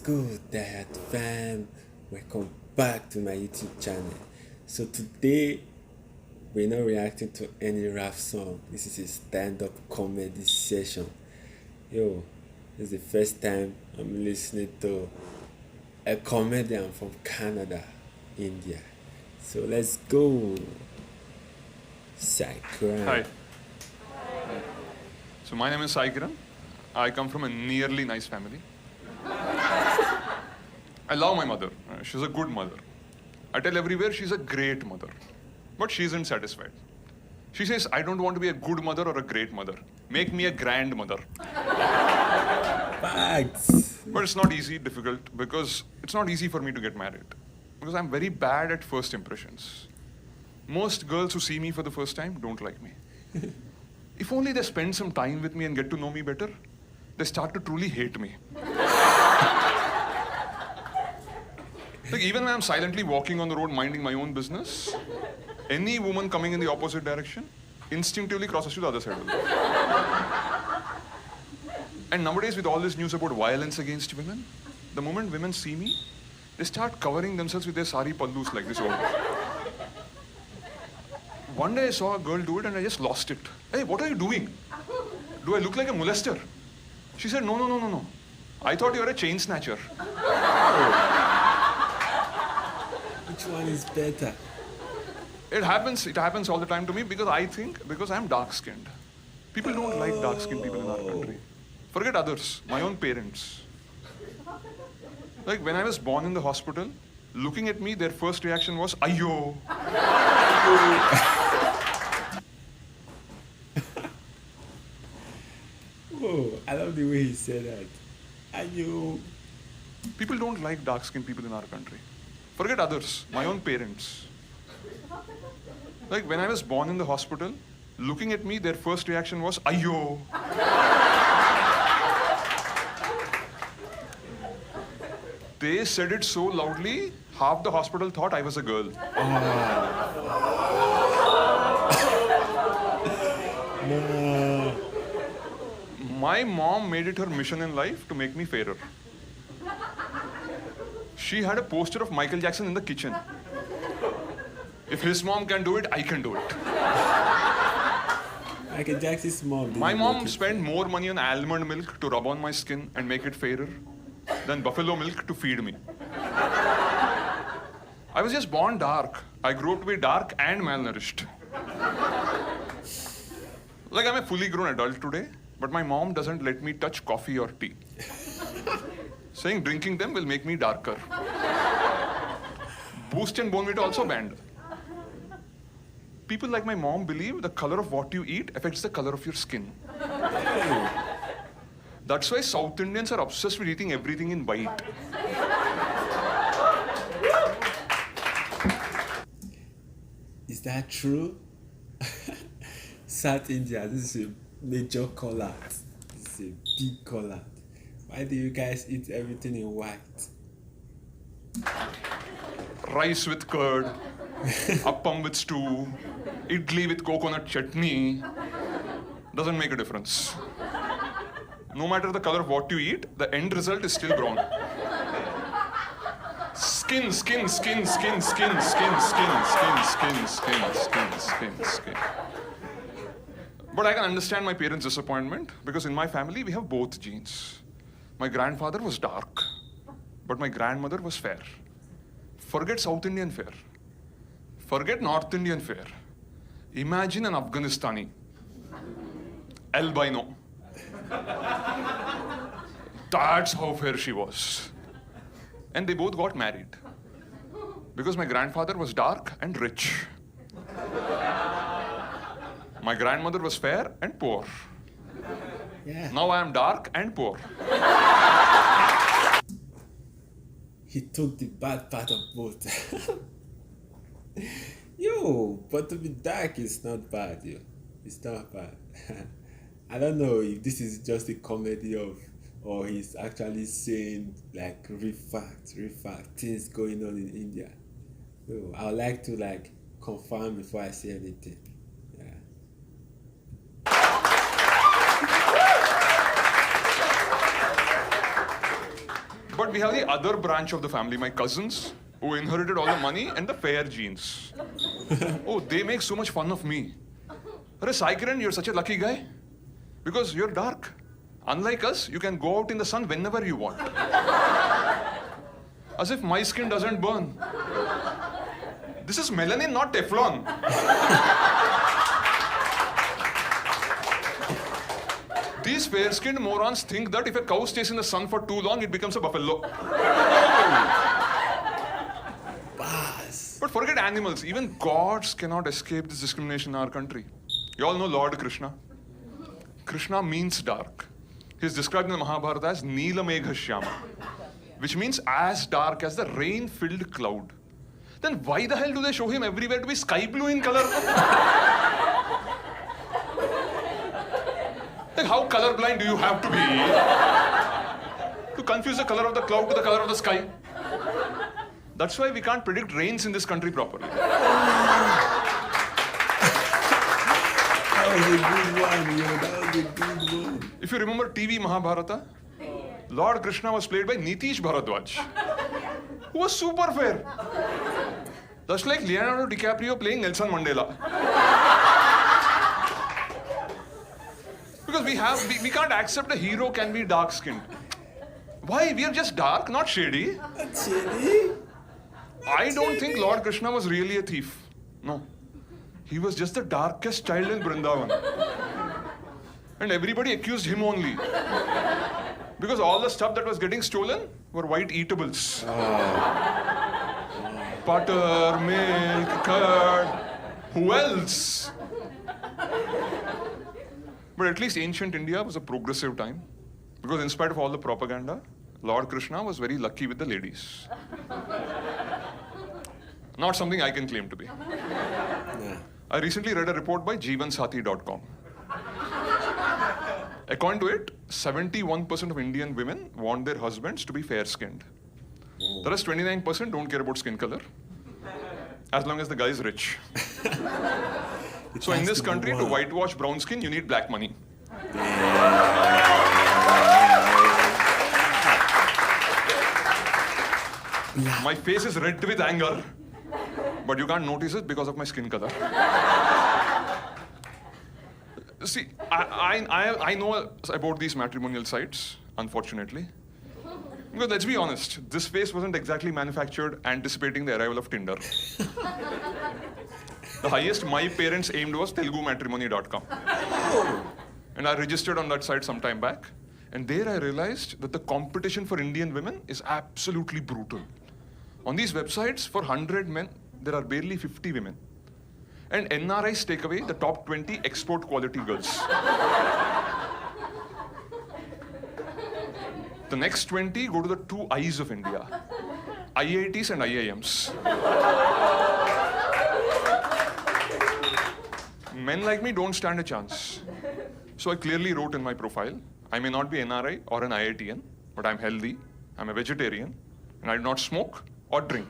good, Dad fam? Welcome back to my YouTube channel. So today we're not reacting to any rap song. This is a stand-up comedy session. Yo, this is the first time I'm listening to a comedian from Canada, India. So let's go. Hi. Sakran. So my name is Sai Kiran. I come from a nearly nice family. I love my mother. She's a good mother. I tell everywhere she's a great mother. But she isn't satisfied. She says, I don't want to be a good mother or a great mother. Make me a grandmother. Facts. But it's not easy, difficult, because it's not easy for me to get married. Because I'm very bad at first impressions. Most girls who see me for the first time don't like me. If only they spend some time with me and get to know me better, they start to truly hate me. Like even when I'm silently walking on the road minding my own business, any woman coming in the opposite direction instinctively crosses to the other side of the road. And nowadays with all this news about violence against women, the moment women see me, they start covering themselves with their sari pallus like this over. One day I saw a girl do it and I just lost it. Hey, what are you doing? Do I look like a molester? She said, no. I thought you were a chain snatcher. Which one is better? It happens all the time to me because I'm dark-skinned. People don't like dark-skinned people in our country. Forget others, my own parents. Like when I was born in the hospital, looking at me, their first reaction was, Ayyo. Whoa, I love the way he said that. I knew. People don't like dark-skinned people in our country. Forget others, my own parents. Like when I was born in the hospital, looking at me, their first reaction was, Ayyo. They said it so loudly, half the hospital thought I was a girl. No. My mom made it her mission in life to make me fairer. She had a poster of Michael Jackson in the kitchen. If his mom can do it, I can do it. Michael Jackson's mom. didn't My make mom it. spent more money on almond milk to rub on my skin and make it fairer than buffalo milk to feed me. I was just born dark. I grew up to be dark and malnourished. Like I'm a fully grown adult today, but my mom doesn't let me touch coffee or tea. Saying drinking them will make me darker. Boost and Bonvita also banned. People like my mom believe the color of what you eat affects the color of your skin. That's why South Indians are obsessed with eating everything in white. Is that true? South India, this is a major call out. This is a big call out. Why do you guys eat everything in white? Rice with curd, appam with stew, idli with coconut chutney. Doesn't make a difference. No matter the color of what you eat, the end result is still brown. Skin. But I can understand my parents' disappointment because in my family we have both genes. My grandfather was dark, but my grandmother was fair. Forget South Indian fair. Forget North Indian fair. Imagine an Afghanistani. Albino. That's how fair she was. And they both got married. Because my grandfather was dark and rich. My grandmother was fair and poor. Yeah. Now I am dark and poor. He took the bad part of both. Yo, but to be dark is not bad, yo. It's not bad. I don't know if this is just a comedy of, or he's actually saying like real fact, things going on in India. Yo, I would like to like confirm before I say anything. Yeah. But we have the other branch of the family, my cousins, who inherited all the money and the fair genes. Oh, they make so much fun of me. Arey Sai Kiran, you're such a lucky guy. Because you're dark. Unlike us, you can go out in the sun whenever you want. As if my skin doesn't burn. This is melanin, not Teflon. These fair-skinned morons think that if a cow stays in the sun for too long, it becomes a buffalo. Bas. But forget animals. Even gods cannot escape this discrimination in our country. You all know Lord Krishna. Krishna means dark. He is described in the Mahabharata as Neela Megha Shyama, which means as dark as the rain-filled cloud. Then why the hell do they show him everywhere to be sky blue in color? Like, how colorblind do you have to be to confuse the color of the cloud to the color of the sky? That's why we can't predict rains in this country properly. That was a good one, yo. That was a good one. If you remember TV Mahabharata, Lord Krishna was played by Nitish Bharadwaj, who was super fair. Just like Leonardo DiCaprio playing Nelson Mandela. Because we can't accept a hero can be dark-skinned. Why? We are just dark, not shady. That's shady. I don't think Lord Krishna was really a thief. No. He was just the darkest child in Vrindavan. And everybody accused him only. Because all the stuff that was getting stolen were white eatables. Butter, milk, curd. Who else? But at least ancient India was a progressive time. Because in spite of all the propaganda, Lord Krishna was very lucky with the ladies. Not something I can claim to be. Yeah. I recently read a report by jeevansathi.com. According to it, 71% of Indian women want their husbands to be fair-skinned. The rest 29% don't care about skin color, as long as the guy is rich. So in this country, to whitewash brown skin, you need black money. My face is red with anger, but you can't notice it because of my skin color. See, I know about these matrimonial sites, unfortunately. Because let's be honest, this face wasn't exactly manufactured anticipating the arrival of Tinder. The highest my parents aimed was telugumatrimony.com. And I registered on that site some time back. And there I realized that the competition for Indian women is absolutely brutal. On these websites, for 100 men, there are barely 50 women. And NRIs take away the top 20 export quality girls. The next 20 go to the two eyes of India, IITs and IIMs. Men like me don't stand a chance. So I clearly wrote in my profile, I may not be NRI or an IITian, but I'm healthy, I'm a vegetarian, and I do not smoke or drink,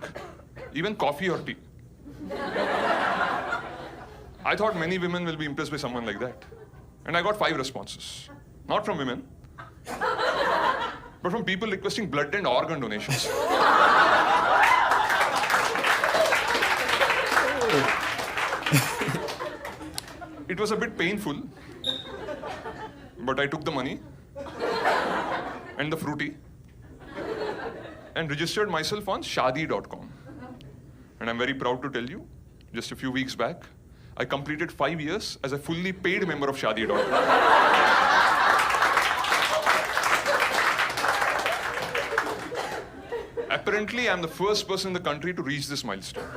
even coffee or tea. I thought many women will be impressed by someone like that. And I got 5 responses. Not from women, but from people requesting blood and organ donations. It was a bit painful, but I took the money and the fruity and registered myself on Shaadi.com. And I'm very proud to tell you, just a few weeks back, I completed 5 years as a fully paid member of Shaadi.com. Apparently, I'm the first person in the country to reach this milestone.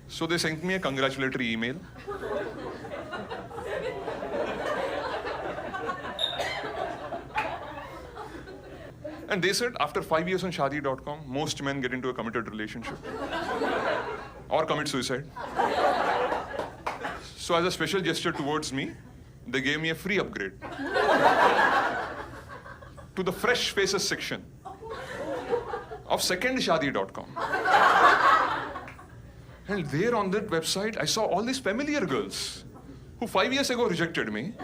So they sent me a congratulatory email. And they said, after 5 years on Shaadi.com, most men get into a committed relationship or commit suicide. So as a special gesture towards me, they gave me a free upgrade to the Fresh Faces section of secondshadi.com. And there on that website, I saw all these familiar girls who 5 years ago rejected me,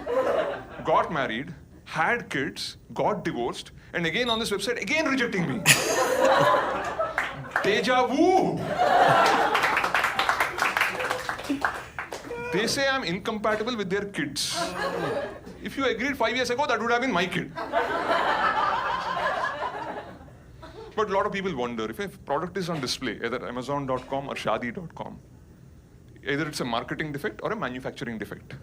got married, had kids, got divorced, And again on this website, again rejecting me. Deja vu. They say I'm incompatible with their kids. If you agreed 5 years ago, that would have been my kid. But a lot of people wonder if a product is on display, either Amazon.com or Shadi.com, either it's a marketing defect or a manufacturing defect.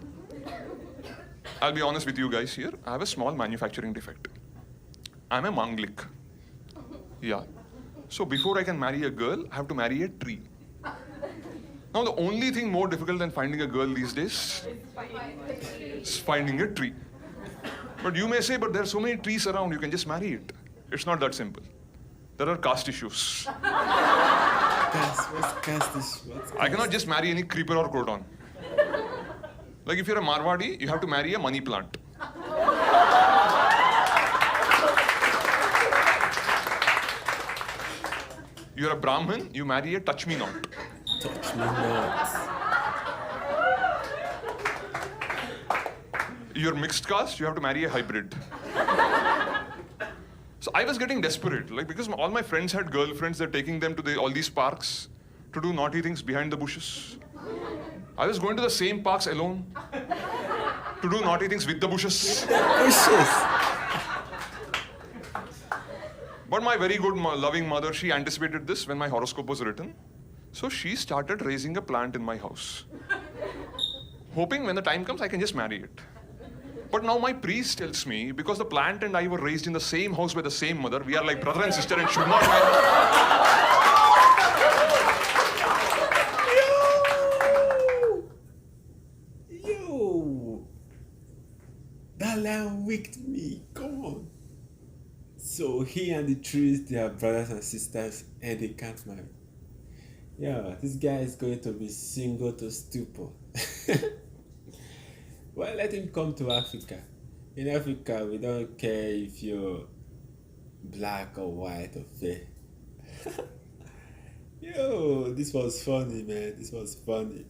I'll be honest with you guys here. I have a small manufacturing defect. I'm a manglik. Yeah. So before I can marry a girl, I have to marry a tree. Now the only thing more difficult than finding a girl these days is finding a tree. But you may say, but there are so many trees around, you can just marry it. It's not that simple. There are caste issues. What's caste issue? I cannot just marry any creeper or croton. Like if you're a Marwadi, you have to marry a money plant. You're a Brahmin, you marry a touch me not. Touch me not. You're mixed caste, you have to marry a hybrid. So I was getting desperate, like because all my friends had girlfriends, they're taking them to all these parks to do naughty things behind the bushes. I was going to the same parks alone to do naughty things with the bushes. Bushes. But my very good, loving mother, she anticipated this when my horoscope was written. So she started raising a plant in my house, hoping when the time comes, I can just marry it. But now my priest tells me, because the plant and I were raised in the same house by the same mother, we are like brother and sister and should not marry. Yo! That line wicked me. Come on. So he and the trees, they are brothers and sisters, and they can't marry. Yeah, this guy is going to be single to stupor. Well, let him come to Africa. In Africa, we don't care if you're black or white or fair. Yo, this was funny, man. This was funny.